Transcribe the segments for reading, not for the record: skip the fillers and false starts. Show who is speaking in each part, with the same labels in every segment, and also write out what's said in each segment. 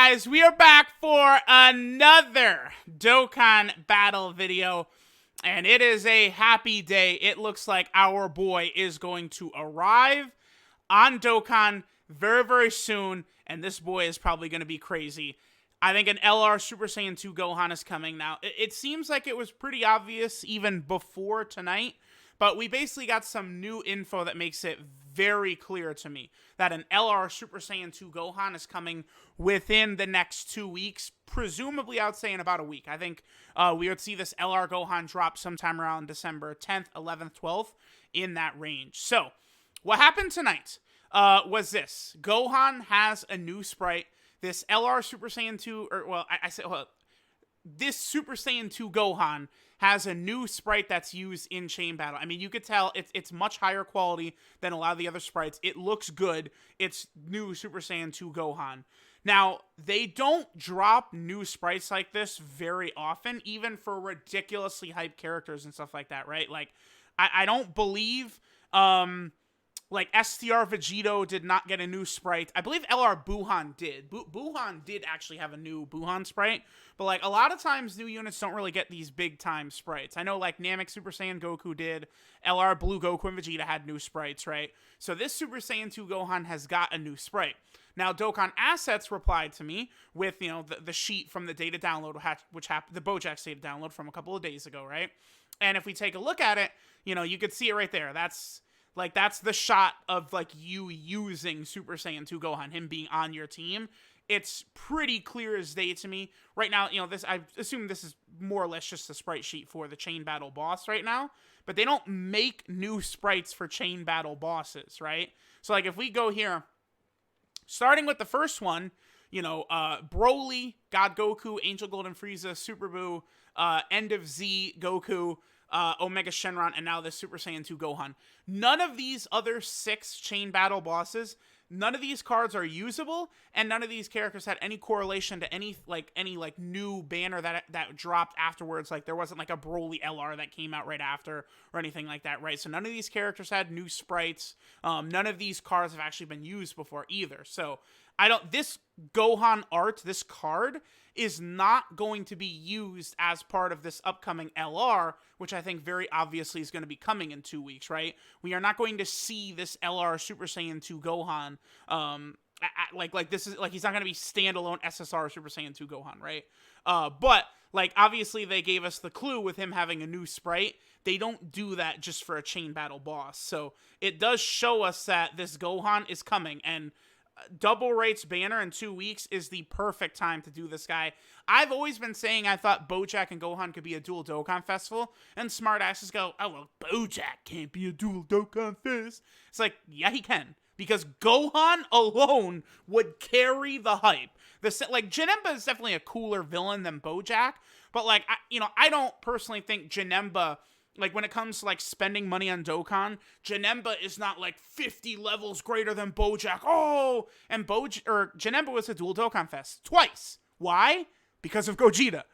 Speaker 1: guys, we are back for another Dokkan battle video, and it is a happy day. It looks like our boy is going to arrive on Dokkan very, very soon, and this boy is probably going to be crazy. I think an LR Super Saiyan 2 Gohan is coming now. It seems like it was pretty obvious even before tonight, but we basically got some new info that makes it very clear to me that an LR Super Saiyan 2 Gohan is coming within the next 2 weeks. Presumably, I would say in about a week. I think we would see this LR Gohan drop sometime around December 10th, 11th, 12th, in that range. So, what happened tonight was this. Gohan has a new sprite. This LR Super Saiyan 2, this Super Saiyan 2 Gohan has a new sprite that's used in chain battle. I mean, you could tell it's much higher quality than a lot of the other sprites. It looks good. It's new Super Saiyan 2 Gohan. Now, they don't drop new sprites like this very often, even for ridiculously hyped characters and stuff like that, right? Like, I don't believe, like, STR Vegito did not get a new sprite. I believe LR Buhan did. Buhan did actually have a new Buhan sprite. But, like, a lot of times new units don't really get these big-time sprites. I know, like, Namek Super Saiyan Goku did. LR Blue Goku and Vegeta had new sprites, right? So this Super Saiyan 2 Gohan has got a new sprite. Now, Dokkan Assets replied to me with, you know, the sheet from the data download, which happened, the Bojack data download from a couple of days ago, right? And if we take a look at it, you know, you could see it right there. That's the shot of, like, you using Super Saiyan 2 Gohan, him being on your team. It's pretty clear as day to me. Right now, you know, I assume this is more or less just a sprite sheet for the Chain Battle boss right now. But they don't make new sprites for Chain Battle bosses, right? So, like, if we go here, starting with the first one, you know, Broly, God Goku, Angel Golden Frieza, Super Buu, End of Z Goku, Omega Shenron, and now this Super Saiyan 2 Gohan. None of these other 6 Chain Battle bosses, none of these cards are usable, and none of these characters had any correlation to any new banner that dropped afterwards. Like, there wasn't like a Broly LR that came out right after or anything like that, right? So none of these characters had new sprites. None of these cards have actually been used before either. So this Gohan art, this card, is not going to be used as part of this upcoming LR, which I think very obviously is going to be coming in 2 weeks, right? We are not going to see this LR Super Saiyan 2 Gohan, he's not going to be standalone SSR Super Saiyan 2 Gohan, right? But, like, obviously they gave us the clue with him having a new sprite. They don't do that just for a Chain Battle boss. So it does show us that this Gohan is coming, and Double Rates banner in 2 weeks is the perfect time to do this guy. I've always been saying I thought Bojack and Gohan could be a dual Dokkan festival, and smartasses go, oh, well, Bojack can't be a dual Dokkan fest. It's like, yeah, he can, because Gohan alone would carry the hype. Janemba is definitely a cooler villain than Bojack, but, like, I don't personally think Janemba, like, when it comes to, like, spending money on Dokkan, Janemba is not, like, 50 levels greater than Bojack. Oh! And Janemba was a dual Dokkan Fest. Twice. Why? Because of Gogeta.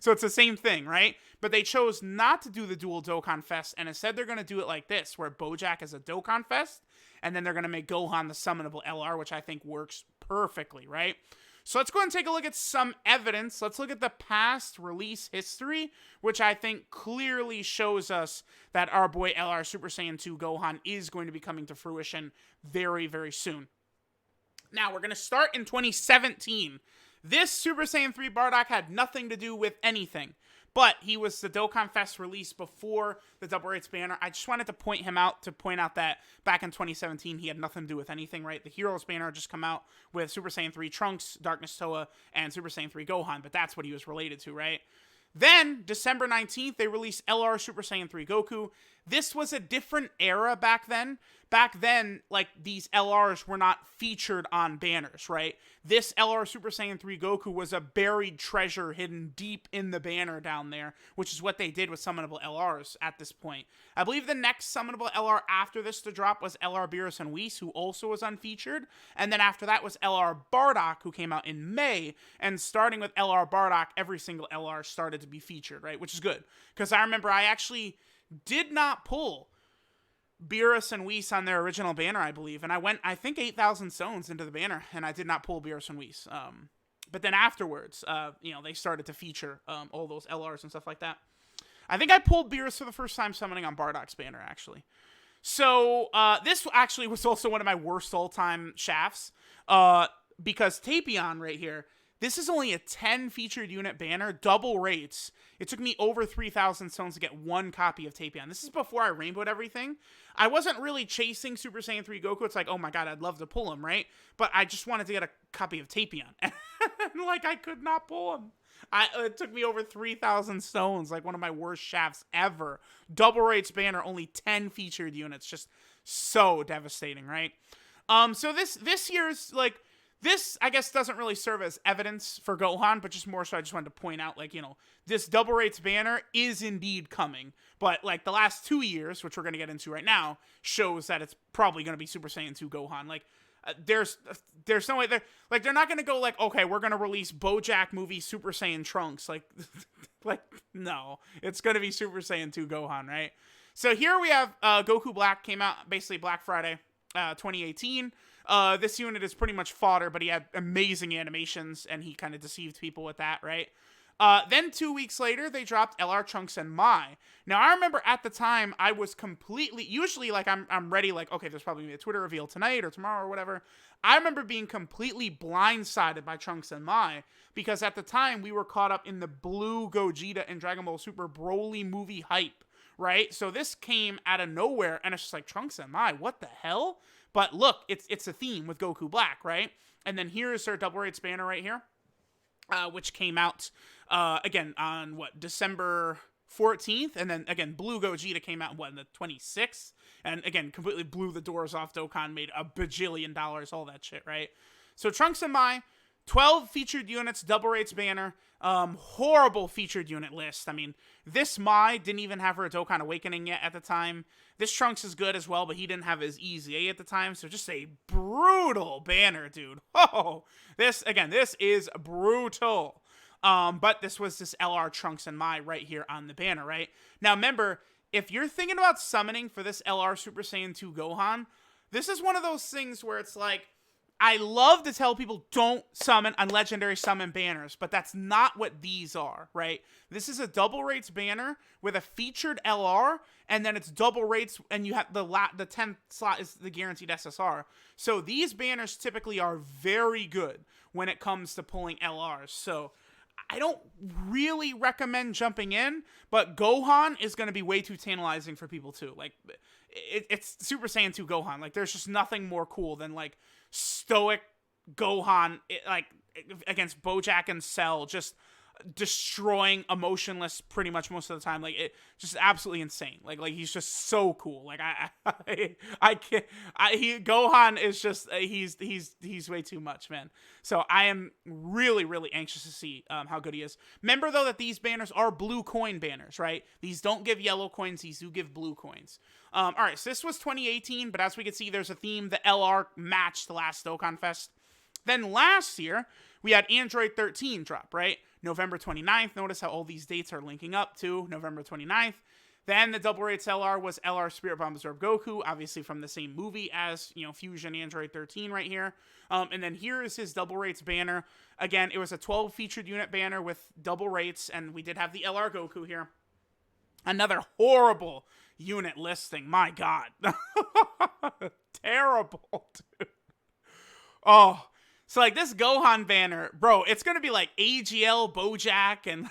Speaker 1: So it's the same thing, right? But they chose not to do the dual Dokkan Fest, and instead they're going to do it like this, where Bojack is a Dokkan Fest, and then they're going to make Gohan the summonable LR, which I think works perfectly, right? So let's go and take a look at some evidence. Let's look at the past release history, which I think clearly shows us that our boy LR Super Saiyan 2 Gohan is going to be coming to fruition very, very soon. Now, we're going to start in 2017. This Super Saiyan 3 Bardock had nothing to do with anything, but he was the Dokkan Fest release before the Double Rates banner. I just wanted to point out that back in 2017, he had nothing to do with anything, right? The Heroes banner just come out with Super Saiyan 3 Trunks, Darkness Toa, and Super Saiyan 3 Gohan, but that's what he was related to, right? Then, December 19th, they released LR Super Saiyan 3 Goku. This was a different era back then. Back then, like, these LRs were not featured on banners, right? This LR Super Saiyan 3 Goku was a buried treasure hidden deep in the banner down there, which is what they did with summonable LRs at this point. I believe the next summonable LR after this to drop was LR Beerus and Whis, who also was unfeatured. And then after that was LR Bardock, who came out in May. And starting with LR Bardock, every single LR started to be featured, right? Which is good. Because I remember I actually did not pull Beerus and Whis on their original banner, I believe. And I went, I think, 8,000 stones into the banner, and I did not pull Beerus and Whis. But then afterwards, they started to feature all those LRs and stuff like that. I think I pulled Beerus for the first time summoning on Bardock's banner, actually. So this actually was also one of my worst all-time shafts, because Tapion right here, this is only a 10 featured unit banner, double rates. It took me over 3,000 stones to get one copy of Tapion. This is before I rainbowed everything. I wasn't really chasing Super Saiyan 3 Goku. It's like, oh my god, I'd love to pull him, right? But I just wanted to get a copy of Tapion. And like, I could not pull him. It took me over 3,000 stones, like one of my worst shafts ever. Double rates banner, only 10 featured units. Just so devastating, right? So this year's, like, this, I guess, doesn't really serve as evidence for Gohan, but just more so I just wanted to point out, like, this double rates banner is indeed coming. But, like, the last 2 years, which we're going to get into right now, shows that it's probably going to be Super Saiyan 2 Gohan. Like, there's no way they're not going to go, like, okay, we're going to release BoJack movie Super Saiyan Trunks. Like, no. It's going to be Super Saiyan 2 Gohan, right? So here we have Goku Black came out, basically Black Friday 2018. This unit is pretty much fodder, but he had amazing animations, and he kind of deceived people with that, right? Then 2 weeks later, they dropped LR Trunks and Mai. Now, I remember at the time, I was completely, usually, like, I'm ready, like, okay, there's probably going to be a Twitter reveal tonight or tomorrow or whatever. I remember being completely blindsided by Trunks and Mai, because at the time, we were caught up in the Blue Gogeta and Dragon Ball Super Broly movie hype, right? So this came out of nowhere, and it's just like, Trunks and Mai, what the hell? But look, it's a theme with Goku Black, right? And then here's their double rates banner right here, which came out, again, on, December 14th? And then, again, Blue Gogeta came out, on the 26th? And, again, completely blew the doors off Dokkan, made a bajillion dollars, all that shit, right? So Trunks and Mai, 12 featured units, double rates banner, horrible featured unit list. I mean, this Mai didn't even have her Dokkan Awakening yet at the time. This Trunks is good as well, but he didn't have his Easy A at the time, so just a brutal banner, dude. Oh, this is brutal. But this was this LR Trunks and Mai right here on the banner, right? Now, remember, if you're thinking about summoning for this LR Super Saiyan 2 Gohan, this is one of those things where it's like, I love to tell people don't summon on legendary summon banners, but that's not what these are, right? This is a double rates banner with a featured LR, and then it's double rates, and you have the 10th slot is the guaranteed SSR. So these banners typically are very good when it comes to pulling LRs. So I don't really recommend jumping in, but Gohan is going to be way too tantalizing for people too. Like, it's Super Saiyan 2 Gohan. Like, there's just nothing more cool than, like, stoic Gohan, like, against BoJack and Cell, just destroying emotionless pretty much most of the time. Like, it just absolutely insane. Like he's just so cool. Like, I can't, Gohan is just, he's way too much, man. So I am really, really anxious to see how good he is. Remember, though, that these banners are blue coin banners, right? These don't give yellow coins, these do give blue coins. All right, so this was 2018, but as we can see, there's a theme. The LR matched the last Dokkan Fest. Then last year, we had Android 13 drop, right? November 29th. Notice how all these dates are linking up to November 29th. Then the double rates LR was LR Spirit Bomb Absorb Goku, obviously from the same movie as, Fusion Android 13 right here. And then here is his double rates banner. Again, it was a 12 featured unit banner with double rates, and we did have the LR Goku here. Another horrible unit listing. My God. Terrible, dude. Oh, so, like, this Gohan banner, bro, it's going to be like AGL, BoJack, and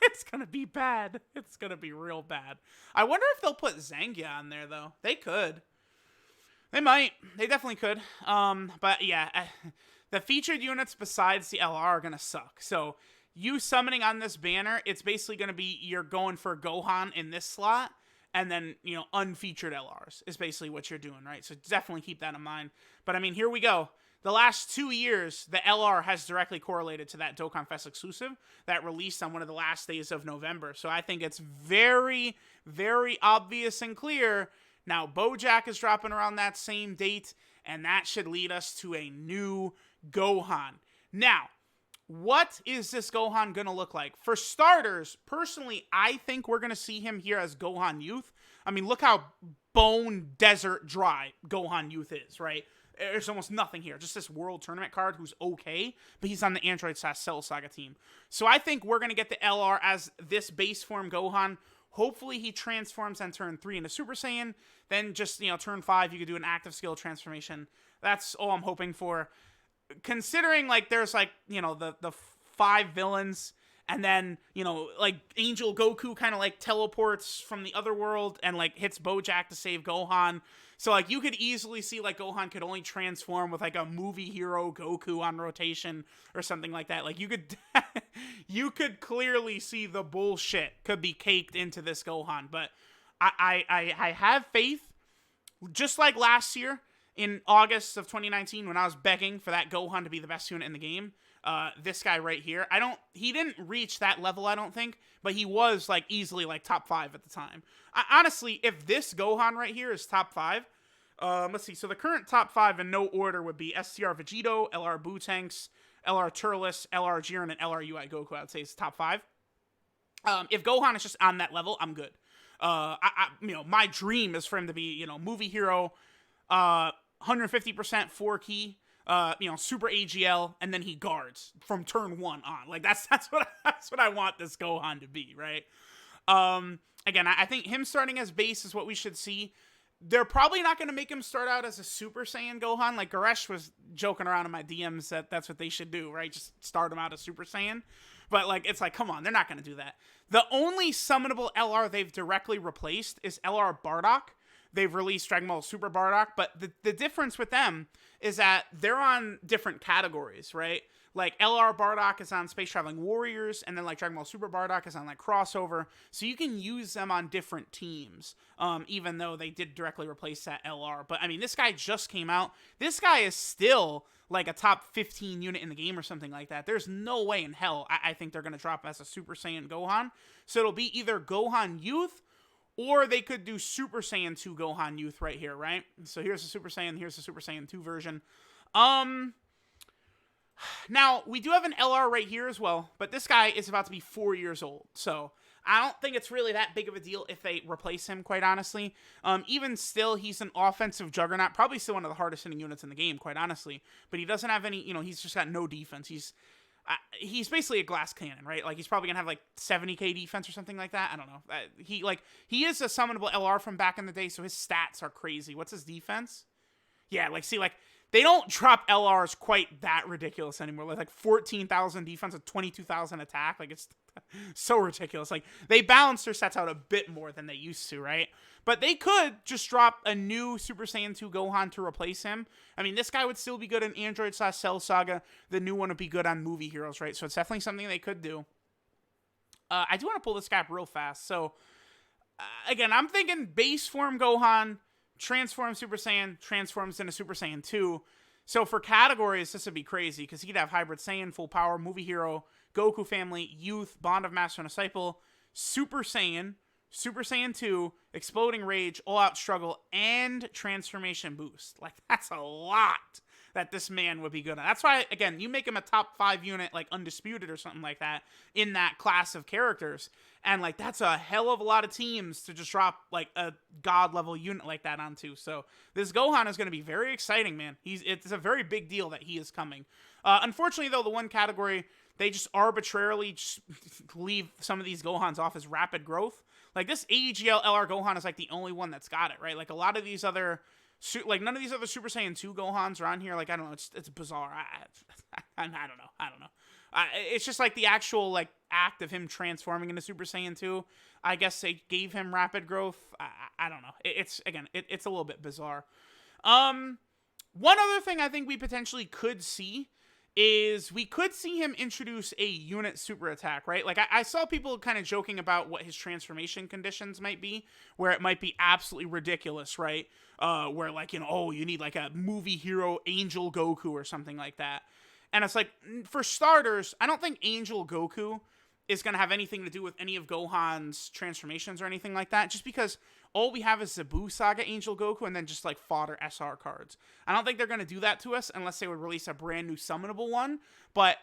Speaker 1: it's going to be bad. It's going to be real bad. I wonder if they'll put Zangia on there, though. They could. They might. They definitely could. But, yeah, the featured units besides the LR are going to suck. So, you summoning on this banner, it's basically going to be you're going for Gohan in this slot, and then, unfeatured LRs is basically what you're doing, right? So, definitely keep that in mind. But, I mean, here we go. The last 2 years, the LR has directly correlated to that Dokkan Fest exclusive that released on one of the last days of November. So I think it's very, very obvious and clear. Now, BoJack is dropping around that same date, and that should lead us to a new Gohan. Now, what is this Gohan going to look like? For starters, personally, I think we're going to see him here as Gohan Youth. I mean, look how bone desert dry Gohan Youth is, right? There's almost nothing here. Just this World Tournament card who's okay, but he's on the Android/Cell Saga team. So I think we're going to get the LR as this base form Gohan. Hopefully he transforms on turn 3 into Super Saiyan. Then just, turn 5, you could do an active skill transformation. That's all I'm hoping for. Considering, like, there's, like, the 5 villains, and then, like, Angel Goku kind of, like, teleports from the other world and, like, hits Bojack to save Gohan. So, like, you could easily see, like, Gohan could only transform with, like, a movie hero Goku on rotation or something like that. Like, you could you could clearly see the bullshit could be caked into this Gohan. But I have faith, just like last year in August of 2019 when I was begging for that Gohan to be the best unit in the game. This guy right here, he didn't reach that level, I don't think, but he was, like, easily, like, top 5 at the time. Honestly, if this Gohan right here is top 5, let's see, so the current top 5 in no order would be STR Vegito, LR Bootanks, LR Turles, LR Jiren, and LR UI Goku, I would say is top 5. If Gohan is just on that level, I'm good. My dream is for him to be, movie hero, 150% 4 key, super AGL, and then he guards from turn 1 on. Like, that's what I want this Gohan to be, right? Again, I think him starting as base is what we should see. They're probably not going to make him start out as a Super Saiyan Gohan. Like, Goresh was joking around in my DMs that that's what they should do, right? Just start him out as Super Saiyan. But, like, it's like, come on, they're not going to do that. The only summonable LR they've directly replaced is LR Bardock. They've released Dragon Ball Super Bardock, but the difference with them is that they're on different categories, right? Like, LR Bardock is on Space Traveling Warriors, and then, like, Dragon Ball Super Bardock is on, like, Crossover, so you can use them on different teams, even though they did directly replace that LR. But, I mean, this guy just came out. This guy is still, like, a top 15 unit in the game or something like that. There's no way in hell I think they're going to drop as a Super Saiyan Gohan. So it'll be either Gohan Youth, or they could do Super Saiyan 2 Gohan Youth right here, right? So here's the Super Saiyan, here's the Super Saiyan 2 version. Now, we do have an LR right here as well, but this guy is about to be 4 years old, so I don't think it's really that big of a deal if they replace him, quite honestly. Even still, he's an offensive juggernaut, probably still one of the hardest hitting units in the game, quite honestly, but he doesn't have any, he's just got no defense. He's basically a glass cannon, right? Like, he's probably gonna have, like, 70k defense or something like that. I don't know. He is a summonable LR from back in the day, so his stats are crazy. What's his defense? Yeah, like, see, like, they don't drop LRs quite that ridiculous anymore. Like 14,000 defense with 22,000 attack. Like, it's so ridiculous. Like, they balance their sets out a bit more than they used to, right? But they could just drop a new Super Saiyan 2 Gohan to replace him. I mean, this guy would still be good in Android/Cell Saga. The new one would be good on Movie Heroes, right? So it's definitely something they could do. I do want to pull this guy up real fast. So, again, I'm thinking base form Gohan, transforms Super Saiyan, transforms into Super Saiyan 2. So for categories, this would be crazy, because he'd have Hybrid Saiyan, Full Power, Movie Hero, Goku Family, Youth, Bond of Master and Disciple, Super Saiyan 2, Exploding Rage, All Out Struggle, and Transformation Boost. Like, that's a lot that this man would be good at. That's why, again, you make him a top 5 unit, like Undisputed or something like that, in that class of characters. And, like, that's a hell of a lot of teams to just drop, like, a god-level unit like that onto. So this Gohan is going to be very exciting, man. It's a very big deal that he is coming. Unfortunately, though, the one category, they just arbitrarily just leave some of these Gohans off as rapid growth. Like, this AEGL LR Gohan is, like, the only one that's got it, right? Like, a lot of these other... Like, none of these other Super Saiyan 2 Gohans are on here. Like, I don't know. It's bizarre. I don't know. It's just, like, the actual, like, act of him transforming into Super Saiyan 2. I guess they gave him rapid growth. I don't know. It's a little bit bizarre. One other thing I think we potentially could see is we could see him introduce a unit super attack, right? Like, I saw people kind of joking about what his transformation conditions might be, where it might be absolutely ridiculous, right? Where, like, you need, like, a movie hero Angel Goku or something like that. And it's like, for starters, I don't think Angel Goku is going to have anything to do with any of Gohan's transformations or anything like that, just because all we have is Zabu Saga Angel Goku and then just, like, fodder SR cards. I don't think they're going to do that to us unless they would release a brand new summonable one, but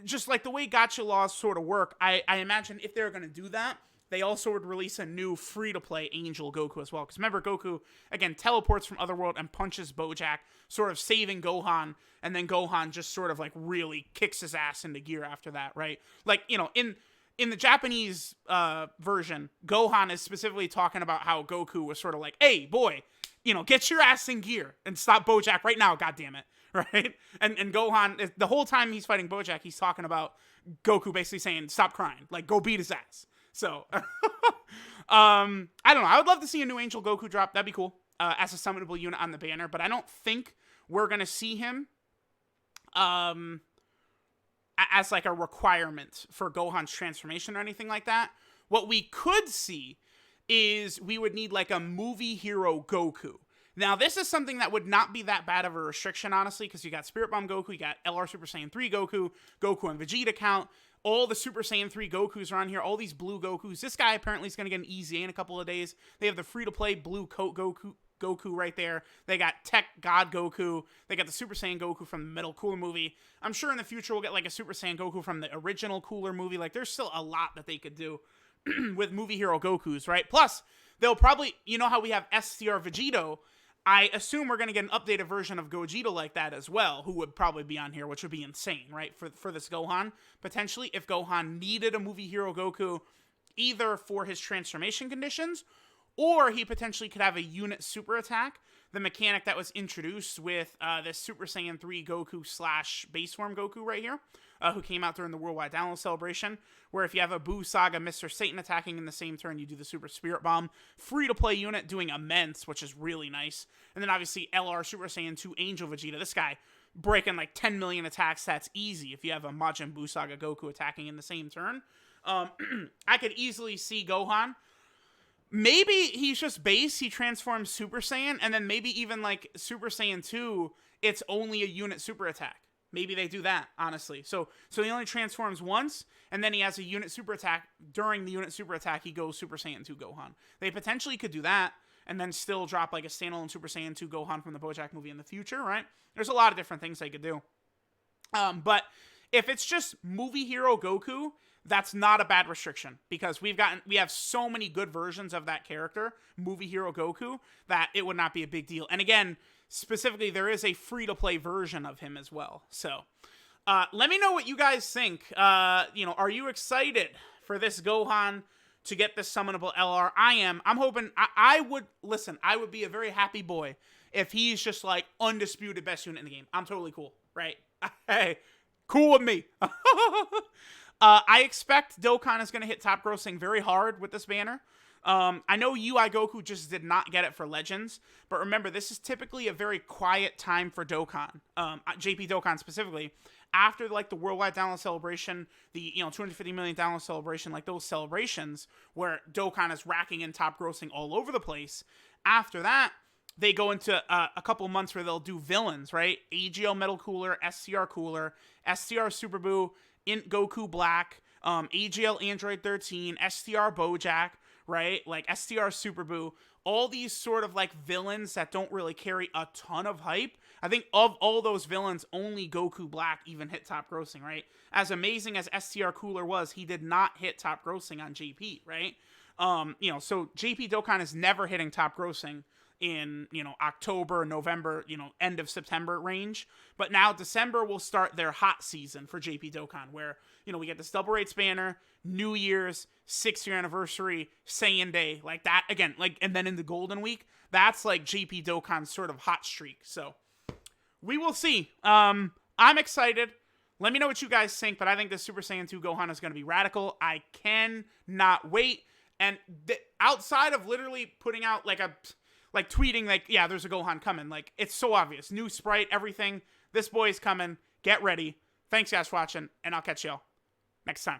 Speaker 1: just, like, the way gacha laws sort of work, I imagine if they're going to do that, they also would release a new free-to-play Angel Goku as well. Because remember, Goku, again, teleports from Otherworld and punches Bojack, sort of saving Gohan, and then Gohan just sort of, like, really kicks his ass into gear after that, right? Like, you know, in the Japanese version, Gohan is specifically talking about how Goku was sort of like, hey, boy, you know, get your ass in gear and stop Bojack right now, goddammit, right? And Gohan, the whole time he's fighting Bojack, he's talking about Goku basically saying, stop crying, like, go beat his ass. So, I don't know. I would love to see a new Angel Goku drop. That'd be cool as a summonable unit on the banner. But I don't think we're going to see him as like a requirement for Gohan's transformation or anything like that. What we could see is we would need like a movie hero Goku. Now, this is something that would not be that bad of a restriction, honestly, because you got Spirit Bomb Goku, you got LR Super Saiyan 3 Goku, Goku and Vegeta count. All the Super Saiyan 3 Gokus are on here. All these blue Gokus. This guy apparently is going to get an EZA in a couple of days. They have the free-to-play blue coat Goku right there. They got Tech God Goku. They got the Super Saiyan Goku from the Metal Cooler movie. I'm sure in the future we'll get like a Super Saiyan Goku from the original Cooler movie. Like, there's still a lot that they could do with movie hero Gokus, right? Plus, they'll probably, you know how we have SCR Vegito? I assume we're going to get an updated version of Gogeta like that as well, who would probably be on here, which would be insane, right, for this Gohan. Potentially, if Gohan needed a movie hero Goku, either for his transformation conditions, or he potentially could have a unit super attack, the mechanic that was introduced with this Super Saiyan 3 Goku / Base Form Goku right here, who came out during the Worldwide Download Celebration, where if you have a Buu Saga Mr. Satan attacking in the same turn, you do the Super Spirit Bomb. Free-to-play unit doing immense, which is really nice. And then obviously LR Super Saiyan 2 Angel Vegeta. This guy breaking like 10 million attacks. That's easy if you have a Majin Buu Saga Goku attacking in the same turn. I could easily see Gohan. Maybe he's just base, he transforms Super Saiyan, and then maybe even like Super Saiyan 2, it's only a unit super attack. Maybe they do that, honestly. So he only transforms once, and then he has a unit super attack. During the unit super attack, he goes Super Saiyan 2 Gohan. They potentially could do that, and then still drop like a standalone Super Saiyan 2 Gohan from the Bojack movie in the future, right? There's a lot of different things they could do. But if it's just movie hero Goku, that's not a bad restriction, because we have so many good versions of that character, movie hero Goku, that it would not be a big deal. And again, specifically, there is a free-to-play version of him as well. So, let me know what you guys think. Are you excited for this Gohan to get this summonable LR? I am. I'm hoping. I would be a very happy boy if he's just like undisputed best unit in the game. I'm totally cool, right? Hey, cool with me. I expect Dokkan is going to hit top grossing very hard with this banner. I know UI Goku just did not get it for Legends, but remember, this is typically a very quiet time for Dokkan, JP Dokkan specifically. After like the Worldwide Download Celebration, the 250 million download celebration, like those celebrations where Dokkan is racking in top grossing all over the place. After that, they go into a couple months where they'll do villains, right? AGL Metal Cooler, SCR Cooler, SCR Super Buu, Int Goku Black, AGL Android 13, STR Bojack, right? Like STR Super Buu, all these sort of like villains that don't really carry a ton of hype. I think of all those villains, only Goku Black even hit top grossing, right? As amazing as STR Cooler was, he did not hit top grossing on JP, right? So JP Dokkan is never hitting top grossing in, October, November, end of September range. But now December will start their hot season for JP Dokkan, where, we get this double rates banner, New Year's, 6-year anniversary, Saiyan Day, like that again, and then in the Golden Week, that's like JP Dokkan's sort of hot streak. So we will see. I'm excited. Let me know what you guys think, but I think the Super Saiyan 2 Gohan is going to be radical. I cannot wait. And outside of literally putting out tweeting, yeah, there's a Gohan coming. It's so obvious. New sprite, everything. This boy is coming. Get ready. Thanks, guys, for watching, and I'll catch y'all next time.